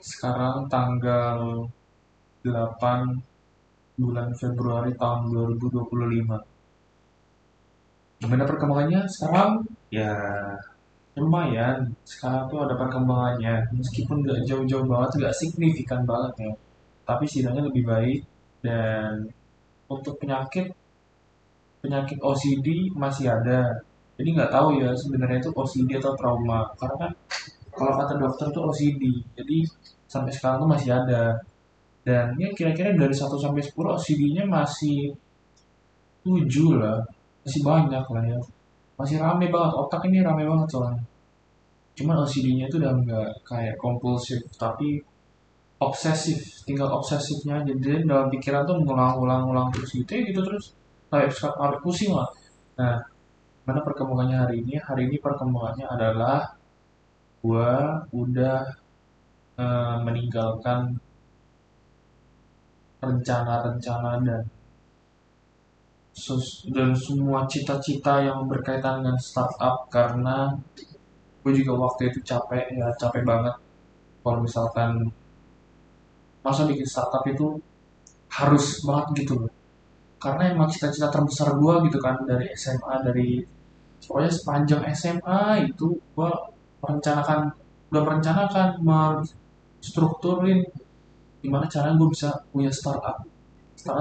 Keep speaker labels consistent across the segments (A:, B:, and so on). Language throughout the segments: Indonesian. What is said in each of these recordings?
A: Sekarang tanggal 8 bulan Februari tahun 2025. Gimana perkembangannya sekarang? Ya, lumayan. Sekarang tuh ada perkembangannya. Meskipun nggak jauh-jauh banget, nggak signifikan banget ya. Tapi setidaknya lebih baik. Dan untuk penyakit, penyakit OCD masih ada. Jadi nggak tahu ya sebenarnya itu OCD atau trauma. Karena kan kalau kata dokter tuh OCD. Jadi sampai sekarang tuh masih ada. Dan ya kira-kira dari 1 sampai 10 OCD-nya masih 7 lah. Masih banyak lah ya. Masih rame banget. Otak ini rame banget soalnya. Cuman OCD-nya itu udah nggak kayak kompulsif, tapi obsesif. Tinggal obsesifnya aja. Jadi dalam pikiran tuh ngulang-ulang-ulang terus gitu ya gitu terus. Sampai pusing lah. Nah, mana perkembangannya hari ini? Hari ini perkembangannya adalah gua udah meninggalkan rencana-rencana dan semua cita-cita yang berkaitan dengan startup karena gue juga waktu itu capek ya capek banget kalau misalkan masa bikin startup itu harus banget gitu loh karena emang cita-cita terbesar gue gitu kan dari SMA dari pokoknya sepanjang SMA itu gue merencanakan udah merencanakan menstrukturin gimana caranya gue bisa punya startup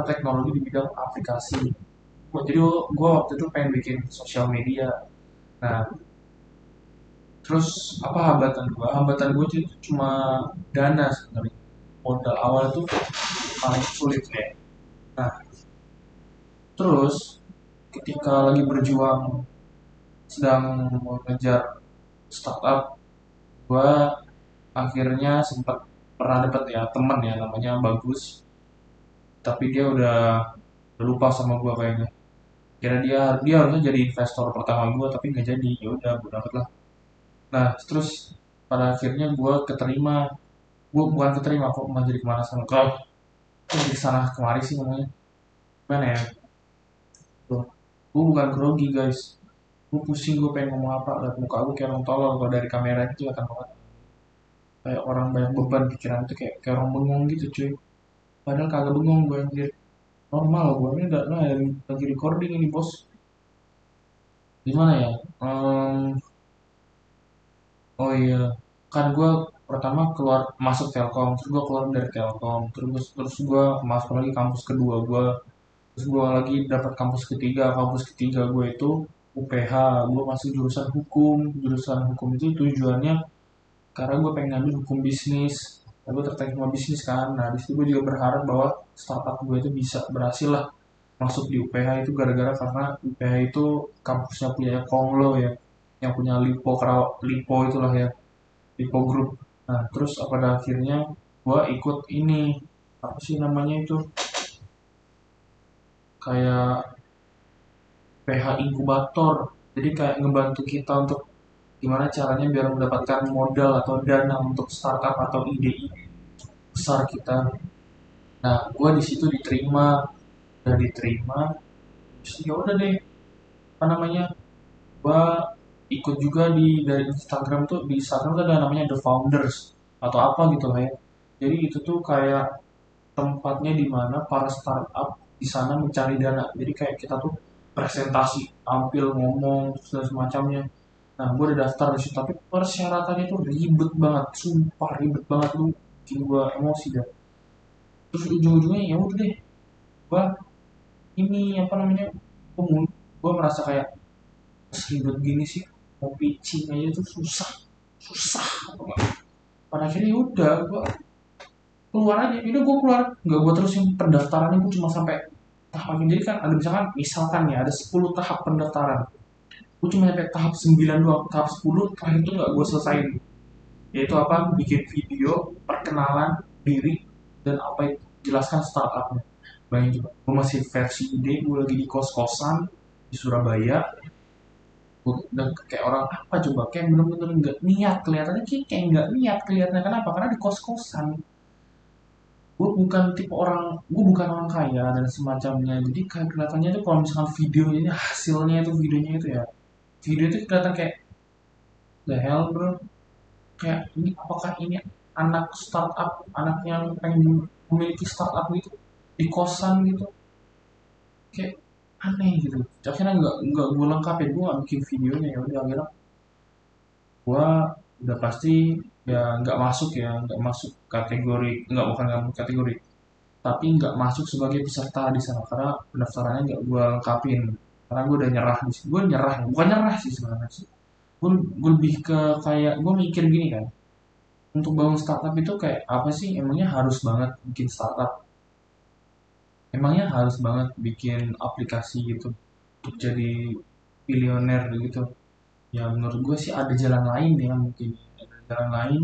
A: teknologi di bidang aplikasi. Jadi gue waktu itu pengen bikin sosial media. Nah, terus apa hambatan gue itu cuma dana sebenarnya. Modal awal itu paling sulit ya. Nah, terus ketika lagi berjuang sedang mengejar startup, gue akhirnya sempat pernah dapet ya temen ya namanya Bagus, tapi dia udah lupa sama gue kayaknya. Kira dia dia harusnya jadi investor pertama gue tapi nggak jadi. Ya udah, gue dapet lah. Nah, terus pada akhirnya gue keterima. Gue bukan keterima kok, mau jadi kemana sama kau. Jadi sana kemari sih ngomongnya. Gimana ya? Tuh. Gue bukan grogi guys. Gue pusing, gue pengen ngomong apa. Lihat muka gue kayak orang tolol. Kalau dari kamera itu kelihatan banget. Kayak orang banyak beban pikiran itu kayak orang bengong gitu cuy. Padahal kagak bengong gue anjir. Normal gue ini gak nah, lagi recording ini bos. Gimana ya? Oh iya. Kan gue pertama keluar masuk Telkom. Terus gue keluar dari Telkom. Terus gue masuk lagi kampus kedua gue. Terus gue lagi dapat kampus ketiga gue itu UPH. Gue masih jurusan hukum itu tujuannya karena gue pengen ngambil hukum bisnis. Nah, gue tertarik sama bisnis kan. Nah, di situ gue juga berharap bahwa startup gue itu bisa berhasil lah masuk di UPH itu gara-gara karena UPH itu kampusnya punya Konglo ya, yang punya Lipo itulah ya, Lipo Group. Nah, terus pada akhirnya gue ikut ini apa sih namanya itu kayak PH inkubator. Jadi kayak ngebantu kita untuk gimana caranya biar mendapatkan modal atau dana untuk startup atau ide-ide besar kita. Nah, gue di situ udah diterima. Terus ya udah deh, apa namanya? Gue ikut juga dari Instagram tuh di Instagram tuh ada namanya The Founders atau apa gitu lah ya. Jadi itu tuh kayak tempatnya di mana para startup di sana mencari dana. Jadi kayak kita tuh presentasi, tampil, ngomong, dan semacamnya. Nah, gue udah daftar di situ, tapi persyaratannya tuh ribet banget, sumpah ribet banget lu, bikin gue emosi dah. Terus ujung-ujungnya ya udah deh, gue ini apa namanya, gue merasa kayak seribet gini sih, mau pitching aja tuh susah, susah. Pada akhirnya ya udah, gue keluar aja, udah gue keluar, nggak gue terusin pendaftarannya, gue cuma sampai tahap ini. Jadi kan ada misalkan ya ada 10 tahap pendaftaran, gue cuma sampai tahap 9 doang, tahap 10 terakhir itu nggak gue selesain. Yaitu apa, bikin video perkenalan diri dan apa itu jelaskan startupnya. Bayangin coba, gue masih versi ide, gue lagi di kos-kosan di Surabaya. Gue udah kayak orang apa coba, kayak bener-bener nggak niat kelihatannya, kayak nggak niat kelihatannya. Kenapa? Karena di kos-kosan. Gue bukan orang kaya dan semacamnya. Jadi kayak kelihatannya itu kalau misalkan videonya hasilnya itu videonya itu ya, video itu kelihatan kayak the hell bro, kayak ini apakah ini anak startup, anak yang pengen memiliki startup gitu di kosan gitu, kayak aneh gitu. Akhirnya nggak gue lengkapin, gue nggak bikin videonya. Ya udah akhirnya gue udah pasti ya nggak masuk kategori, nggak, bukan nggak masuk kategori, tapi nggak masuk sebagai peserta di sana karena pendaftarannya nggak gue lengkapin, karena gue udah nyerah di situ. Gue nyerah, bukan nyerah sih sebenarnya sih, gue lebih ke kayak gue mikir gini kan, untuk bangun startup itu kayak apa sih, emangnya harus banget bikin startup, emangnya harus banget bikin aplikasi gitu untuk jadi bilioner gitu. Ya menurut gue sih ada jalan lain ya, mungkin ada jalan lain.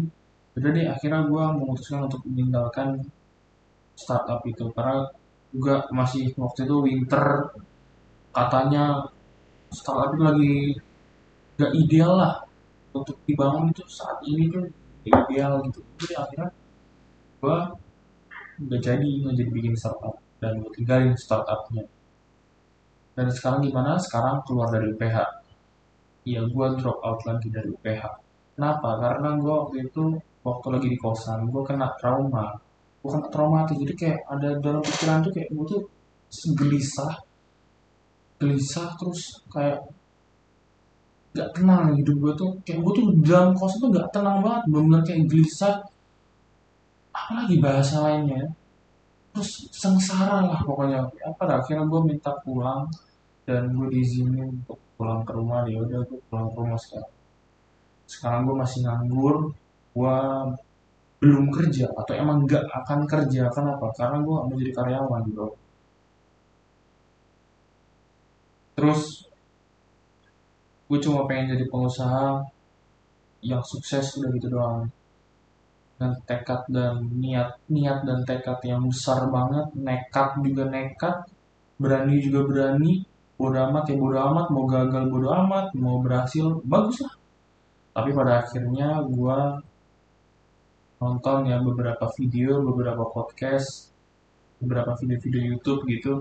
A: Udah deh akhirnya gue memutuskan untuk meninggalkan startup itu karena juga masih waktu itu winter, katanya startup itu lagi gak ideal lah untuk dibangun itu saat ini tuh gak ideal gitu. Jadi akhirnya gue gak jadi nggak jadi bikin startup dan gue tinggalin startupnya. Dan sekarang gimana? Sekarang keluar dari UPH. Iya, gue drop out lagi dari UPH. Kenapa? Karena gue waktu itu, waktu lagi di kosan, gue kena trauma. Gue kena traumatis, jadi kayak ada dalam pikiran tuh kayak gue tuh gelisah, gelisah terus kayak gak tenang hidup gue tuh. Kayak gue tuh dalam kosan tuh gak tenang banget, bener-bener kayak gelisah. Apalagi bahasa lainnya, ya. Terus sengsara lah pokoknya. Ya, pada akhirnya gue minta pulang dan gue diizinin untuk pulang ke rumah. Ya udah gue pulang ke rumah sekarang. Sekarang gue masih nganggur, gue belum kerja atau emang nggak akan kerja. Kenapa? Karena gue gak mau jadi karyawan bro. Terus gue cuma pengen jadi pengusaha yang sukses, udah gitu doang. Dan tekad dan niat dan tekad yang besar banget, nekat juga nekat, berani juga berani, bodo amat ya bodo amat, mau gagal bodo amat, mau berhasil bagus lah. Tapi pada akhirnya gue nonton ya beberapa video, beberapa podcast, beberapa video-video YouTube gitu,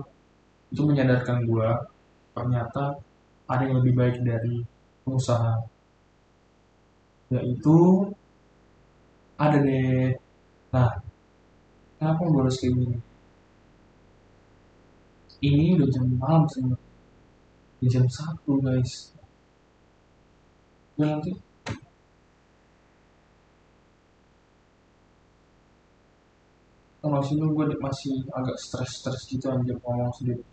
A: itu menyadarkan gue ternyata ada yang lebih baik dari pengusaha, yaitu ada deh. Nah, kenapa gue harus kayak gini? Ini udah jam malam sebenarnya, udah jam 1 guys. Gue nanti kalau sini gue masih agak stres-stres gitu anjir ngomong sendiri.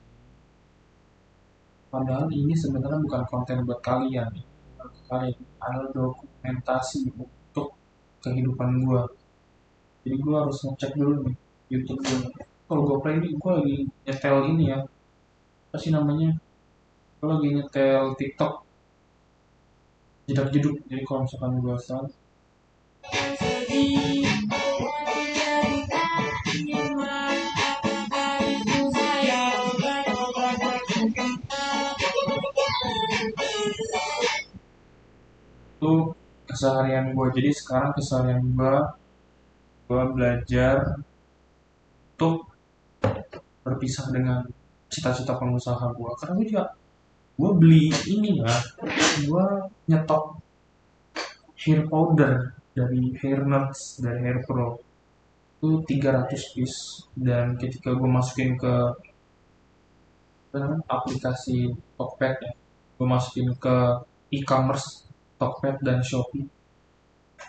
A: Padahal ini sebenarnya bukan konten buat kalian. Kalian adalah dokumentasi untuk kehidupan gue. Jadi gue harus ngecek dulu nih YouTube gue. Kalau gue play ini gue lagi nyetel ini ya, apa sih namanya? Gue lagi nyetel TikTok jedak jeduk. Jadi kalau misalkan gue salah, itu keseharian gue. Jadi sekarang keseharian gue belajar untuk berpisah dengan cita-cita pengusaha gue. Karena gue beli ini ya, gue nyetok hair powder dari Hair Nerds, dari Hair Pro, itu 300 piece. Dan ketika gue masukin ke apa namanya, aplikasi Tokped ya, gue masukin ke e-commerce Tokped dan Shopee,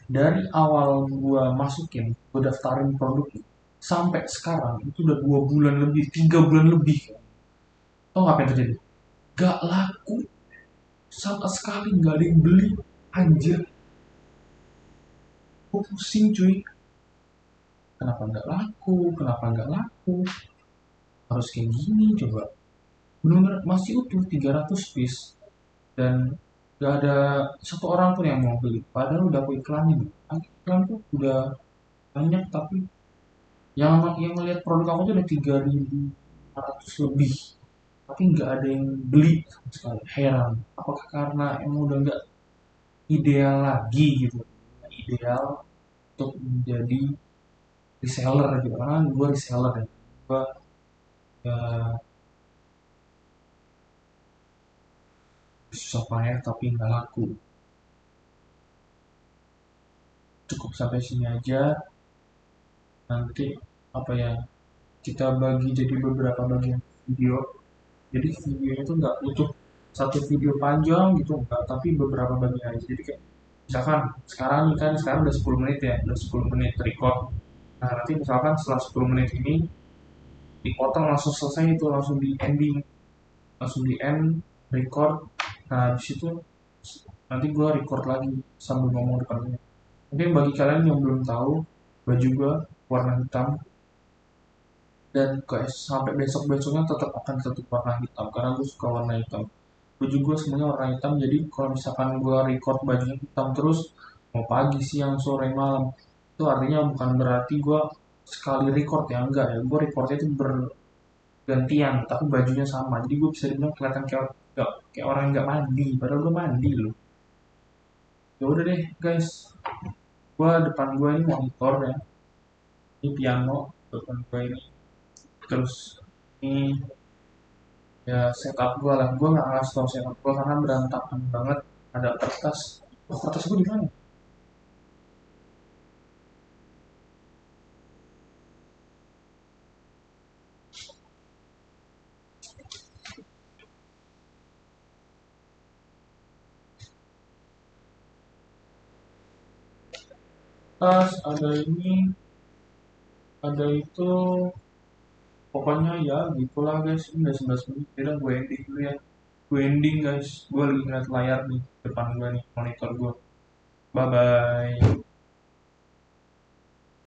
A: dari awal gue masukin, gue daftarin produk sampai sekarang itu udah 2 bulan lebih, 3 bulan lebih. Tau gak apa yang terjadi? Gak laku sama sekali, gak ada yang beli. Anjir, gue pusing cuy. Kenapa nggak laku? Kenapa nggak laku? Harus kayak gini coba. Benar masih utuh 300 piece dan gak ada satu orang pun yang mau beli. Padahal udah aku iklanin. Iklan tuh udah banyak tapi yang ngelihat produk aku tuh udah 3.500 lebih. Tapi nggak ada yang beli sama sekali. Heran. Apakah karena emang udah nggak ideal lagi gitu? Nggak ideal untuk menjadi reseller gitu. Karena gue reseller ya. Gue ya, susah payah tapi nggak laku. cukup sampai sini aja. Nanti apa ya, kita bagi jadi beberapa bagian video. Jadi videonya itu nggak utuh satu video panjang gitu enggak, tapi beberapa bagian aja. Jadi kayak misalkan sekarang nih kan, sekarang udah 10 menit ya, udah 10 menit record. Nah nanti misalkan setelah 10 menit ini dipotong, langsung selesai itu, langsung di ending, langsung di end record. Nah di situ nanti gue record lagi sambil ngomong depannya. Mungkin bagi kalian yang belum tahu, baju gue warna hitam, dan guys sampai besok besoknya tetap warna hitam karena gue suka warna hitam. Baju gue semuanya warna hitam, jadi kalau misalkan gue record bajunya hitam terus, mau pagi siang sore malam, itu artinya bukan berarti gue sekali record ya, enggak ya, gue recordnya itu bergantian tapi bajunya sama, jadi gue bisa dibilang kelihatan kayak orang yang nggak mandi padahal gue mandi loh. Ya udah deh guys, gue depan gue ini monitor ya, ini piano depan gue ini, terus ini ya setup gue lah. Gue nggak ngasih tau setup gue karena berantakan banget. Ada kertas, oh kertas gue di mana? Tas ada ini, ada itu, pokoknya ya gitulah guys. Ini udah 11 menit, jadi gue ending dulu ya. Gue ending guys, gue lagi ngeliat layar nih depan gue nih, monitor gue. Bye bye.